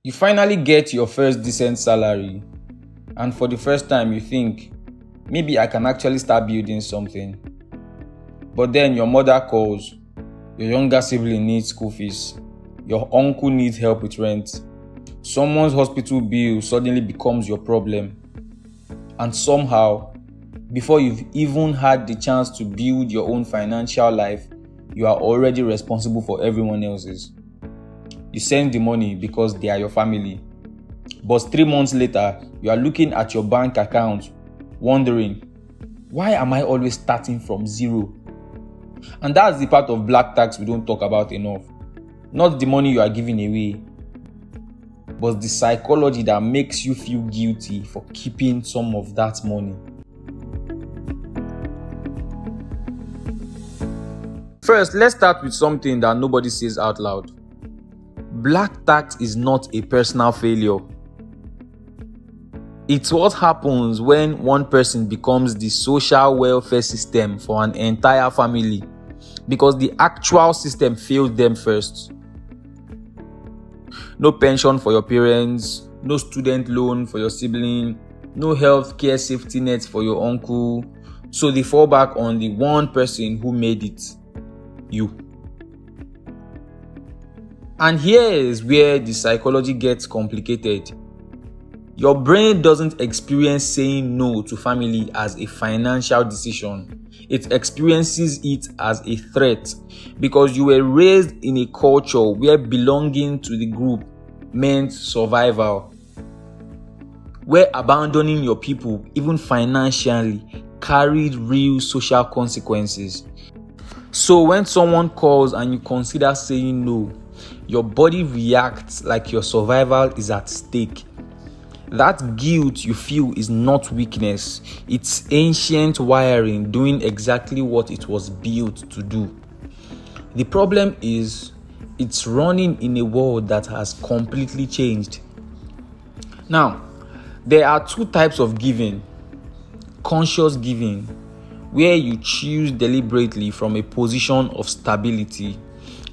You finally get your first decent salary, and for the first time you think, maybe I can actually start building something. But then your mother calls, your younger sibling needs school fees, your uncle needs help with rent, someone's hospital bill suddenly becomes your problem. And somehow, before you've even had the chance to build your own financial life, you are already responsible for everyone else's. You send the money because they are your family. But 3 months later, you are looking at your bank account, wondering, why am I always starting from zero? And that's the part of black tax we don't talk about enough. Not the money you are giving away, but the psychology that makes you feel guilty for keeping some of that money. First, let's start with something that nobody says out loud. Black tax is not a personal failure. It's what happens when one person becomes the social welfare system for an entire family because the actual system failed them first. No pension for your parents, no student loan for your sibling, no health care safety net for your uncle. So they fall back on the one person who made it, you. And here is where the psychology gets complicated. Your brain doesn't experience saying no to family as a financial decision. It experiences it as a threat because you were raised in a culture where belonging to the group meant survival, where abandoning your people, even financially, carried real social consequences. So when someone calls and you consider saying no, your body reacts like your survival is at stake. That guilt you feel is not weakness. It's ancient wiring doing exactly what it was built to do. The problem is, it's running in a world that has completely changed. Now, there are 2 types of giving. Conscious giving, where you choose deliberately from a position of stability,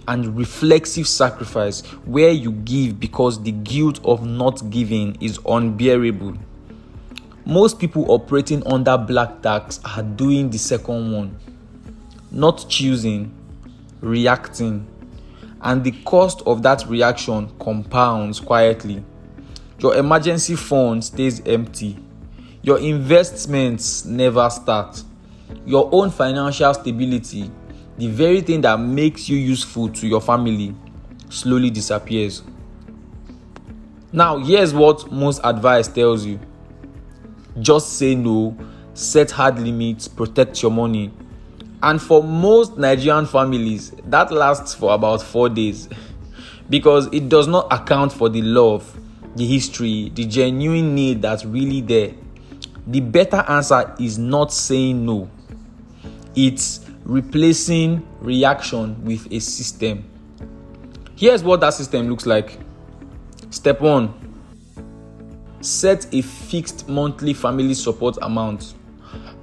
and reflexive sacrifice, where you give because the guilt of not giving is unbearable. Most people operating under black tax are doing the second one, not choosing, reacting, and the cost of that reaction compounds quietly. Your emergency fund stays empty. Your investments never start. Your own financial stability, the very thing that makes you useful to your family, slowly disappears. Now, here's what most advice tells you. Just say no, set hard limits, protect your money. And for most Nigerian families, that lasts for about 4 days because it does not account for the love, the history, the genuine need that's really there. The better answer is not saying no. It's replacing reaction with a system. Here's what that system looks like. Step 1. Set a fixed monthly family support amount.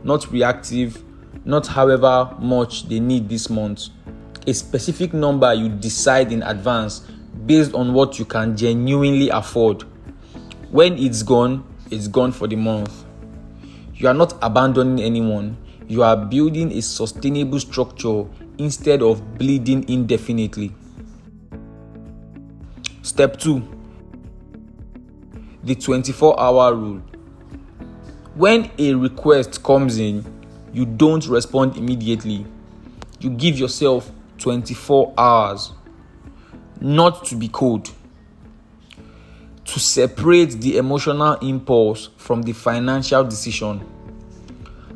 Not reactive, not however much they need this month. A specific number you decide in advance based on what you can genuinely afford. When it's gone for the month. You are not abandoning anyone. You are building a sustainable structure instead of bleeding indefinitely. Step 2. The 24-hour rule. When a request comes in, you don't respond immediately. You give yourself 24 hours, not to be cold, to separate the emotional impulse from the financial decision.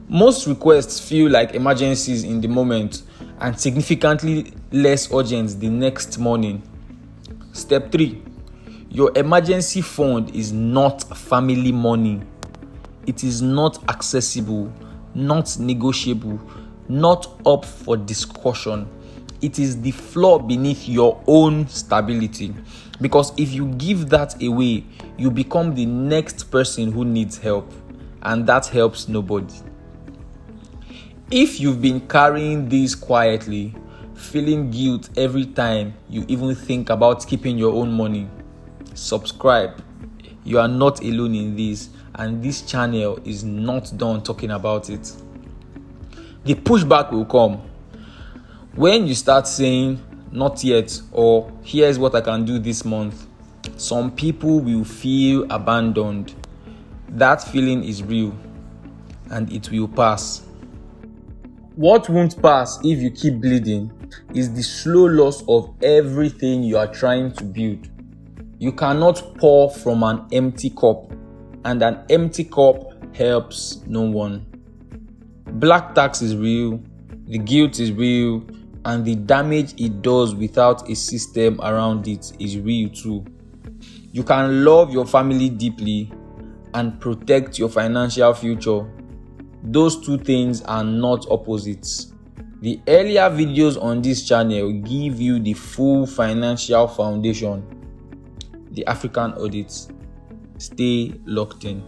Most requests feel like emergencies in the moment and significantly less urgent the next morning. Step 3. Your emergency fund is not family money. It is not accessible, not negotiable, not up for discussion. It is the floor beneath your own stability. Because if you give that away, you become the next person who needs help, and that helps nobody. If you've been carrying this quietly, feeling guilt every time you even think about keeping your own money, subscribe. You are not alone in this, and this channel is not done talking about it. The pushback will come when you start saying not yet or here's what I can do this month. Some people will feel abandoned. That feeling is real and it will pass. What won't pass if you keep bleeding is the slow loss of everything you are trying to build. You cannot pour from an empty cup, and an empty cup helps no one. Black tax is real, the guilt is real, and the damage it does without a system around it is real too. You can love your family deeply and protect your financial future. Those two things are not opposites. The earlier videos on this channel give you the full financial foundation. The African Audit. Stay locked in.